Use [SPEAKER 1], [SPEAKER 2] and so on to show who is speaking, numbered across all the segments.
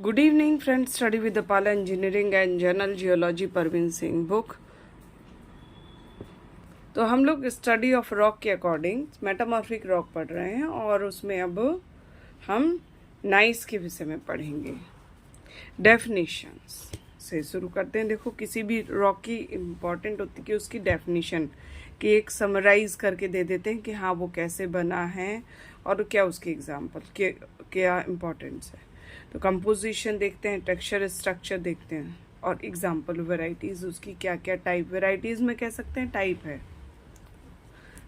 [SPEAKER 1] Good evening friends, study with the Pala Engineering and Journal Geology Parvin Singh book। तो हम लोग study of rock के according metamorphic rock पढ़ रहे हैं और उसमें अब हम नाइस के विषय में पढ़ेंगे। डेफिनेशंस से शुरू करते हैं। देखो, किसी भी रॉक की इम्पॉर्टेंट होती है कि उसकी डेफिनेशन कि एक समराइज करके दे देते हैं कि हाँ वो कैसे बना है और क्या उसकी एग्जाम्पल क्या इम्पोर्टेंस है। तो कंपोजिशन देखते हैं, टेक्सचर स्ट्रक्चर देखते हैं और एग्जाम्पल वैरायटीज़ उसकी क्या क्या टाइप, वैरायटीज़ में कह सकते हैं टाइप है।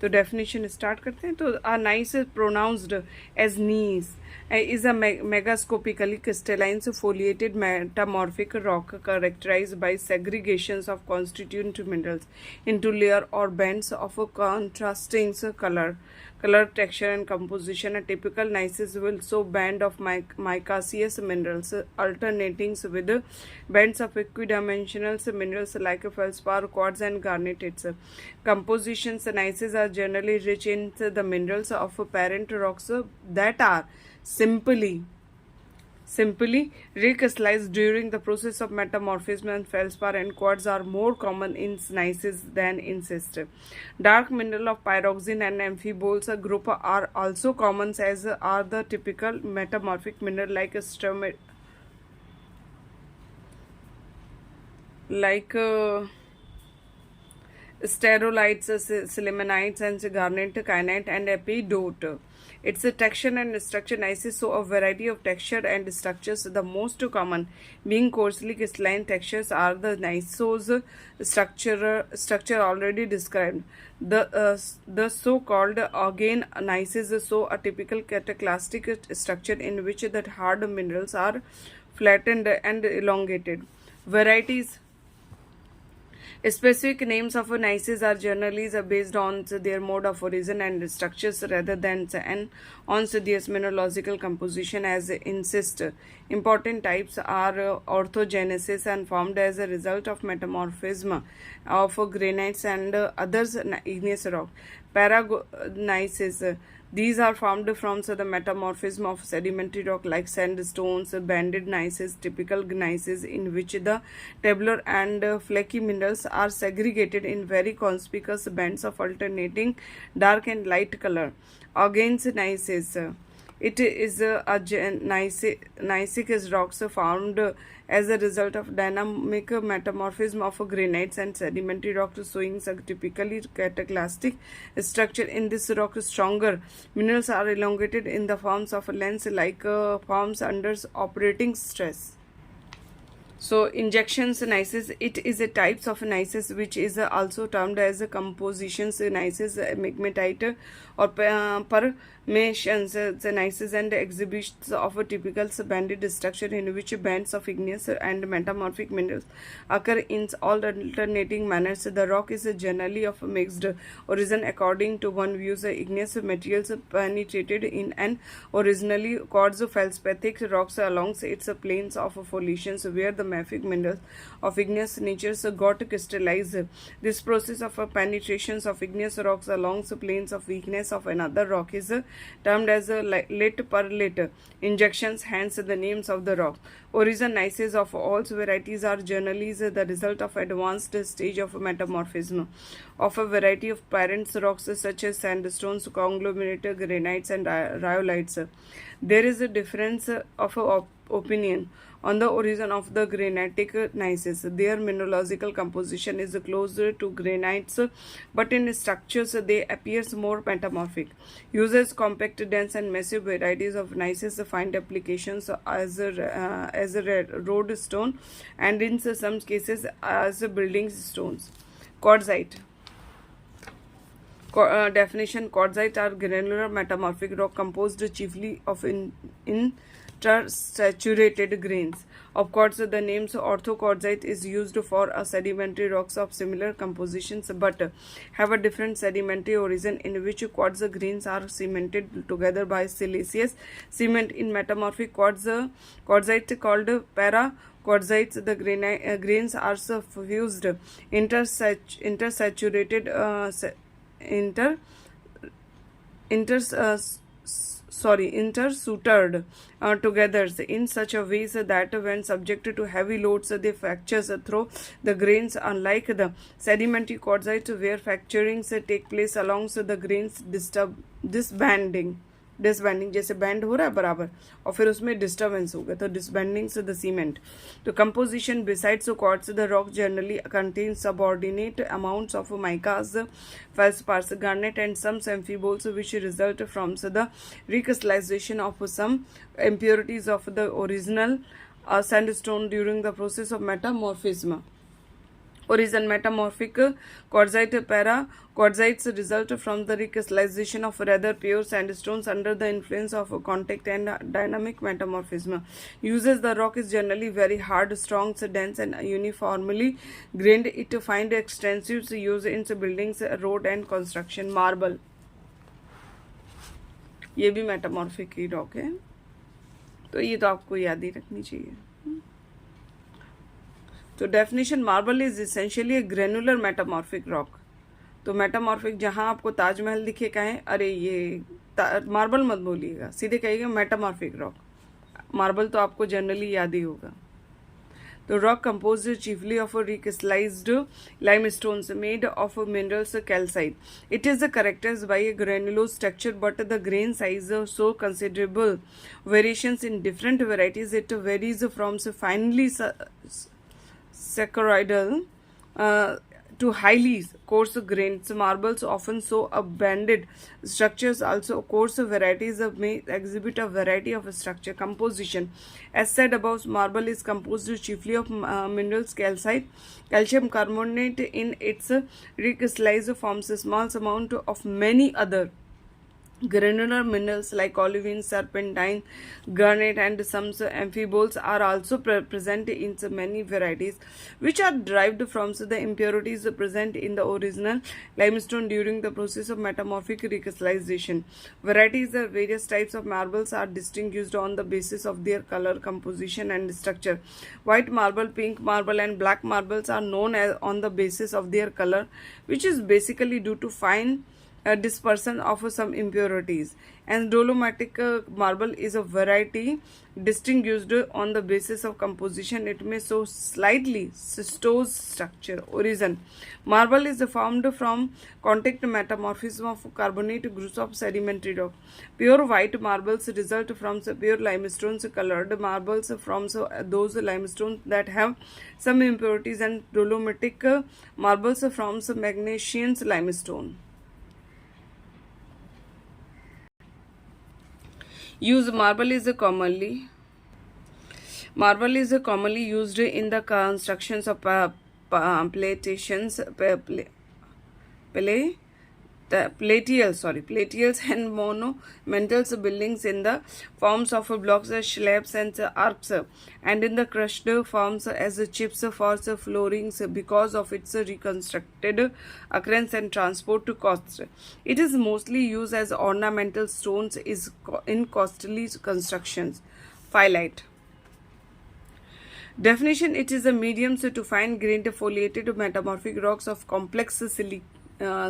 [SPEAKER 1] तो डेफिनेशन स्टार्ट करते हैं। तो a gneiss is pronounced as nice is a megascopically crystalline foliated metamorphic rock characterized by segregations of constituent minerals into layer or bands of a contrasting color, texture and composition. A typical gneiss will show band of micaceous minerals alternating with bands of equidimensional minerals like feldspar, quartz and garnets. Compositions gneisses are generally rich in the minerals of parent rocks that are simply recrystallized during the process of metamorphism, and feldspar and quartz are more common in gneisses than in schist. Dark mineral of pyroxene and amphiboles group are also common, as are the typical metamorphic mineral like sterolites, sillimanites, and garnet, kyanite, and epidote. Its texture and structure gneiss show a variety of texture and structures. The most common being coarsely crystalline textures are the gneissos structure already described. The so-called organe gneisses show a typical cataclastic structure in which the hard minerals are flattened and elongated. Varieties. Specific names of gneisses are generally based on their mode of origin and structures rather than on their mineralogical composition, as in schist. Important types are orthogenesis and formed as a result of metamorphism of granites and others igneous rock. Paragneisses. These are formed from the metamorphism of sedimentary rock like sandstones. Banded gneisses, typical gneisses in which the tabular and flaky minerals are segregated in very conspicuous bands of alternating dark and light color. Organe gneisses. It is a gneissic rocks formed as a result of dynamic metamorphism of granites and sedimentary rocks, showing a typically cataclastic structure. In this rock, stronger minerals are elongated in the forms of lens like forms under operating stress. So injections gneisses, it is a types of gneisses which is also termed as compositions gneisses, pegmatite or permeations gneisses, and exhibits of a typical banded structure in which bands of igneous and metamorphic minerals occur in all alternating manners. The rock is generally of mixed origin according to one views. Igneous materials penetrated in an originally quartz feldspathic rocks along its planes of foliations where the mafic minerals of igneous natures got crystallized. This process of penetration of igneous rocks along the planes of weakness of another rock is termed as lit per lit injections, hence the names of the rock. Origin gneisses of all varieties are generally the result of advanced stage of metamorphism of a variety of parent rocks such as sandstones, conglomerate, granites, and rhyolites. There is a difference of opinion on the origin of the granitic gneisses. Their mineralogical composition is closer to granites, but in structures they appear more metamorphic. Uses compact, dense, and massive varieties of gneisses find applications as a road stone and in some cases as building stones. Quartzite. Definition. Quartzite are granular metamorphic rock composed chiefly of intersaturated grains of quartz. The name orthoquartzite is used for sedimentary rocks of similar compositions but have a different sedimentary origin in which quartz grains are cemented together by siliceous cement. In metamorphic quartzite called paraquartzites, the grains are fused intersaturated intersutured together in such a way that when subjected to heavy loads, they fracture through the grains, unlike the sedimentary quartzites where fracturings take place along the grains disbanding जैसे band हो रहा है बराबर और फिर उसमें disturbance हो गया तो डिसबैंडिंग से द सीमेंट तो composition besides quartz the rock generally contain subordinate amounts of micas feldspars garnet and some amphiboles which result from the recrystallization of some impurities of the original sandstone during the process of metamorphism. Origin metamorphic quartzite para quartzites result from the recrystallization of rather pure sandstones under the influence of contact and dynamic metamorphism. Uses the rock is generally very hard, strong, dense, and uniformly grained. It find extensive use in buildings, road, and construction. Marble, ये भी metamorphic ही rock है, तो ये तो आपको याद ही रखनी चाहिए. तो definition marble is essentially A granular metamorphic rock. तो मेटामॉर्फिक जहां आपको ताजमहल दिखे कहें अरे ये मार्बल मत बोलिएगा, सीधे कहिएगा मेटामॉर्फिक रॉक. मार्बल तो आपको जनरली याद ही होगा. तो rock composed chiefly of recrystallized limestones made of minerals calcite. It is characterized by a granulose structure, but the grain size so considerable variations in different varieties. It varies from finely saccharoidal to highly coarse grains. Marbles often show a banded structures. Also, coarse varieties may exhibit a variety of structure composition. As said above, marble is composed chiefly of minerals calcite. Calcium carbonate in its recrystallized forms a small amount of many other granular minerals like olivine, serpentine, garnet, and some amphiboles are also present in many varieties, which are derived from the impurities present in the original limestone during the process of metamorphic recrystallization. Varieties of various types of marbles are distinguished on the basis of their color, composition, and structure. White marble, pink marble, and black marbles are known as on the basis of their color, which is basically due to fine dispersion of some impurities. And dolomitic marble is a variety distinguished on the basis of composition. It may show slightly schistose structure. Origin marble is formed from contact metamorphism of carbonate groups of sedimentary rock. Pure white marbles result from pure limestones. Colored marbles from those limestones that have some impurities, and dolomitic marbles from magnesian limestone. Marble is commonly used in the constructions of platials and monumental buildings in the forms of blocks, slabs, and arcs, and in the crushed forms as chips for floorings because of its reconstructed occurrence and transport costs. It is mostly used as ornamental stones in costly constructions. Phyllite. Definition: it is a medium to fine-grained foliated metamorphic rocks of complex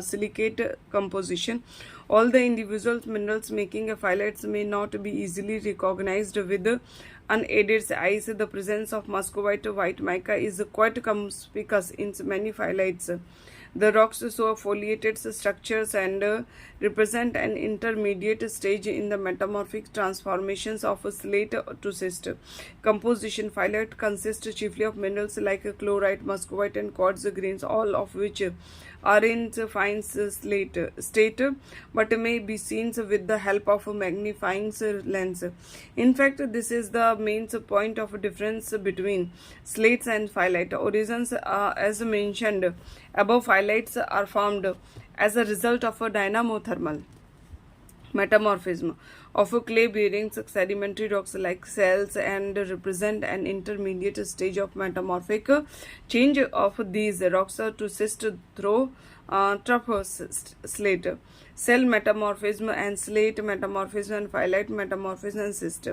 [SPEAKER 1] silicate composition. All the individual minerals making a phyllite may not be easily recognized with unaided eyes. The presence of muscovite white mica is quite conspicuous in many phyllites. The rocks show foliated structures and represent an intermediate stage in the metamorphic transformations of slate to schist. Composition: phyllite consists chiefly of minerals like chlorite, muscovite, and quartz grains, all of which are in fine slate state but may be seen with the help of a magnifying lens. In fact, this is the main point of difference between slates and phyllite. Origins, as mentioned above, phyllites are formed as a result of a dynamothermal metamorphism of clay bearing sedimentary rocks like cells and represent an intermediate stage of metamorphic change of these rocks to schist through trough slate, cell metamorphism and slate metamorphism, and phyllite metamorphism and schist.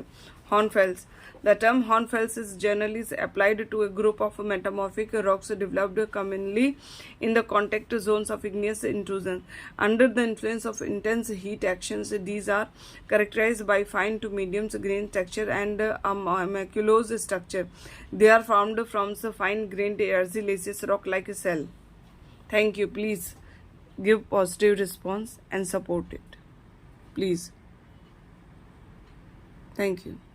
[SPEAKER 1] Hornfels. The term hornfels is generally applied to a group of metamorphic rocks developed commonly in the contact zones of igneous intrusions. Under the influence of intense heat actions, these are characterized by fine to medium grain texture and maculose structure. They are formed from the fine-grained argillaceous rock-like cell. Thank you. Please give positive response and support it. Please. Thank you.